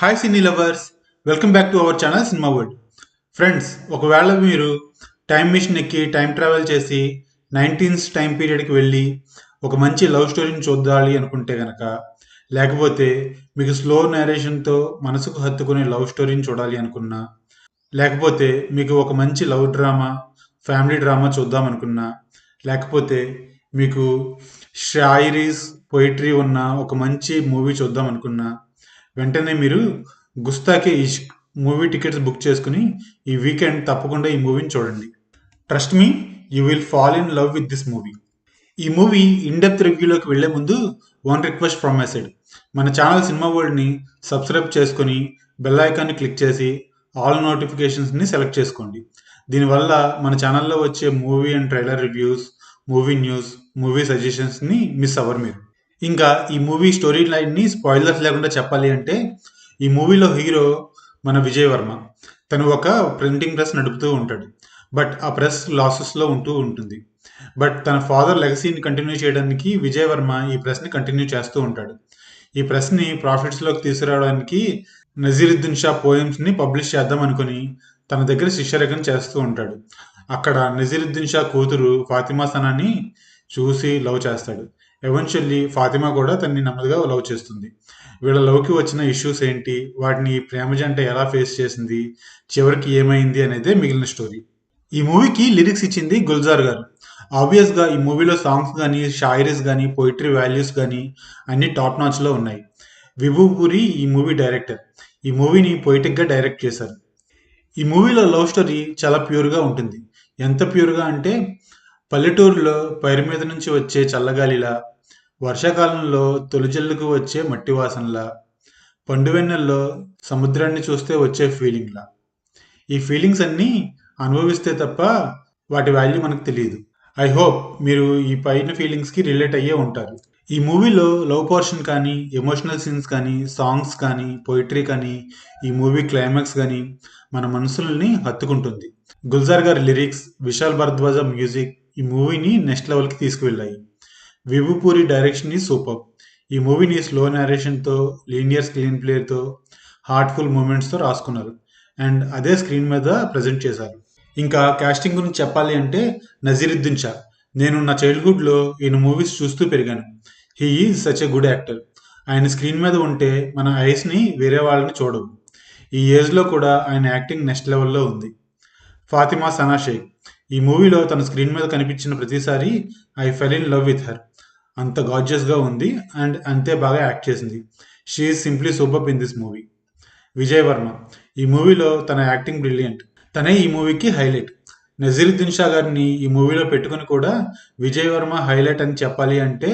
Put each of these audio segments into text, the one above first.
Hi cine lovers, welcome back to our channel cinema world. Friends, ఒకవేళ మీరు time machine ఎక్కి time travel చేసి 19th time పీరియడ్కి వెళ్ళి ఒక మంచి లవ్ స్టోరీని చూడాలి అనుకుంటే కనుక, లేకపోతే మీకు స్లో నేరేషన్తో మనసుకు హత్తుకునే లవ్ స్టోరీని చూడాలి అనుకున్నా, లేకపోతే మీకు ఒక మంచి లవ్ డ్రామా, ఫ్యామిలీ డ్రామా చూద్దాం అనుకున్నా, లేకపోతే మీకు షాయిరీస్, పొయిటరీ ఉన్న ఒక మంచి మూవీ చూద్దాం అనుకున్నా, వెంటనే మీరు Gustaakh Ishq movie tickets book చేసుకుని ఈ వీకెండ్ తప్పకుండా ఈ మూవీని చూడండి. Trust me, you will fall in love with this movie. ఈ మూవీ ఇన్ డెప్త్ రివ్యూలోకి వెళ్లే ముందు one request from my side. మన ఛానల్ సినిమా వరల్డ్ని సబ్స్క్రైబ్ చేసుకుని బెల్ ఐకాన్ని క్లిక్ చేసి ఆల్ నోటిఫికేషన్స్ని సెలెక్ట్ చేసుకోండి. దీనివల్ల మన ఛానల్లో వచ్చే movie and trailer reviews, movie news, movie సజెషన్స్ని మిస్ అవ్వరు మీరు. ఇంకా ఈ మూవీ స్టోరీ లైన్ని స్పాయిలర్స్ లేకుండా చెప్పాలి అంటే, ఈ మూవీలో హీరో మన విజయ్ వర్మ. తను ఒక ప్రింటింగ్ ప్రెస్ నడుపుతూ ఉంటాడు. బట్ ఆ ప్రెస్ లాసెస్లో ఉంటూ ఉంటుంది. బట్ తన ఫాదర్ లెగసీని కంటిన్యూ చేయడానికి విజయ్ వర్మ ఈ ప్రెస్ని కంటిన్యూ చేస్తూ ఉంటాడు. ఈ ప్రెస్ని ప్రాఫిట్స్లోకి తీసుకురావడానికి నజీరుద్దీన్ షా పోయమ్స్ని పబ్లిష్ చేద్దాం అనుకుని తన దగ్గర శిష్యరకం చేస్తూ ఉంటాడు. అక్కడ నజీరుద్దీన్ షా కూతురు ఫాతిమా సనాని చూసి లవ్ చేస్తాడు. ఎవెన్చువల్లీ ఫాతిమా కూడా తనని నెమ్మదిగా లవ్ చేస్తుంది. వీళ్ళ లవ్కి వచ్చిన ఇష్యూస్ ఏంటి, వాటిని ప్రేమ జంట ఎలా ఫేస్ చేసింది, చివరికి ఏమైంది అనేదే మిగిలిన స్టోరీ. ఈ మూవీకి లిరిక్స్ ఇచ్చింది గుల్జార్ గారు. ఆబ్వియస్గా ఈ మూవీలో సాంగ్స్ కానీ, షాయరీస్ కానీ, పోయిటరీ వాల్యూస్ కానీ అన్ని టాప్ నాచ్లో ఉన్నాయి. విభూపురి ఈ మూవీ డైరెక్టర్. ఈ మూవీని పొయిటిక్గా డైరెక్ట్ చేశారు. ఈ మూవీలో లవ్ స్టోరీ చాలా ప్యూర్గా ఉంటుంది. ఎంత ప్యూర్గా అంటే, పల్లెటూరులో పైరు మీద నుంచి వచ్చే చల్లగాలిలా, వర్షాకాలంలో తొలిజల్లుకు వచ్చే మట్టి వాసనలా, పండువెన్నెల్లో సముద్రాన్ని చూస్తే వచ్చే ఫీలింగ్లా. ఈ ఫీలింగ్స్ అన్నీ అనుభవిస్తే తప్ప వాటి వాల్యూ మనకు తెలియదు. ఐ హోప్ మీరు ఈ పైన ఫీలింగ్స్కి రిలేట్ అయ్యే ఉంటారు. ఈ మూవీలో లవ్ పోర్షన్ కానీ, ఎమోషనల్ సీన్స్ కానీ, సాంగ్స్ కానీ, పోయిటరీ కానీ, ఈ మూవీ క్లైమాక్స్ కానీ మన మనసుల్ని హత్తుకుంటుంది. గుల్జార్ గారి లిరిక్స్, విశాల్ భరద్వాజ మ్యూజిక్ ఈ మూవీని నెక్స్ట్ లెవెల్కి తీసుకువెళ్ళాయి. విభుపూరి డైరెక్షన్ ఈ సూపర్. ఈ మూవీని స్లో నేరేషన్తో, లీనియర్ స్క్రీన్ ప్లేతో, హార్ట్ఫుల్ మూమెంట్స్తో రాసుకున్నారు. అండ్ అదే స్క్రీన్ మీద ప్రజెంట్ చేశారు. ఇంకా కాస్టింగ్ గురించి చెప్పాలి అంటే, నజీరుద్దీన్ షా. నేను నా చైల్డ్హుడ్లో ఈయన మూవీస్ చూస్తూ పెరిగాను. He is such a good actor. ఆయన స్క్రీన్ మీద ఉంటే మన ఐస్ని వేరే వాళ్ళని చూడవు. ఈ ఏజ్లో కూడా ఆయన యాక్టింగ్ నెక్స్ట్ లెవెల్లో ఉంది. ఫాతిమా సనా షేక్. ఈ మూవీలో తన స్క్రీన్ మీద కనిపించిన ప్రతిసారి I fell in love with her. అంత గార్జియస్గా ఉంది అండ్ అంతే బాగా యాక్ట్ చేసింది. She is simply super in this movie. Vijay Varma. ఈ మూవీలో తన యాక్టింగ్ బ్రిలియంట్. తనే ఈ మూవీకి హైలైట్. నజీరుద్దీన్ షా గారిని ఈ మూవీలో పెట్టుకుని కూడా విజయ్ వర్మ హైలైట్ అని చెప్పాలి అంటే,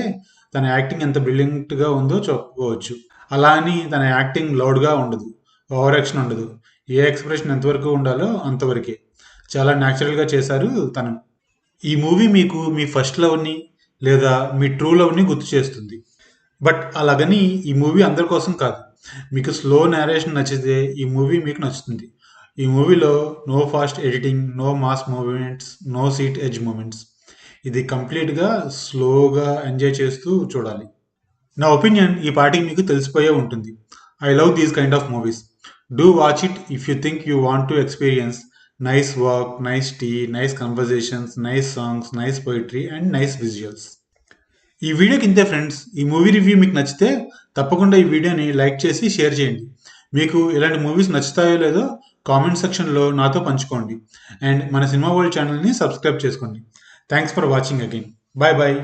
తన యాక్టింగ్ ఎంత బ్రిలియంట్గా ఉందో చెప్పుకోవచ్చు. అలా అని తన యాక్టింగ్ లౌడ్గా ఉండదు, ఓవర్ యాక్షన్ ఉండదు. ఏ ఎక్స్ప్రెషన్ ఎంతవరకు ఉండాలో అంతవరకే. చాలా న్యాచురల్గా చేశారు తను. ఈ మూవీ మీకు మీ ఫస్ట్ లవ్ని లేదా మీ ట్రూ లవ్ని గుర్తు చేస్తుంది. బట్ అలాగని ఈ మూవీ అందరి కోసం కాదు. మీకు స్లో నేరేషన్ నచ్చితే ఈ మూవీ మీకు నచ్చుతుంది. ఈ మూవీలో no fast editing, no mass moments, no seat edge moments. ఇది కంప్లీట్గా స్లోగా ఎంజాయ్ చేస్తూ చూడాలి. నా ఒపీనియన్ ఈ పార్టీకి మీకు తెలిసిపోయే ఉంటుంది. I love these kind of movies. Do watch it if you think you want to experience nice work, nice tea, nice conversations, nice songs, nice poetry and nice visuals. ఈ వీడియోకి ఇంతే ఫ్రెండ్స్. ఈ movie review మీకు నచ్చితే తప్పకుండా ఈ వీడియోని like చేసి షేర్ చేయండి. మీకు ఇలాంటి మూవీస్ నచ్చుతాయో లేదో కామెంట్ సెక్షన్లో నాతో పంచుకోండి. అండ్ మన సినిమా వరల్డ్ ఛానల్ని సబ్స్క్రైబ్ చేసుకోండి. Thanks for watching again. Bye bye.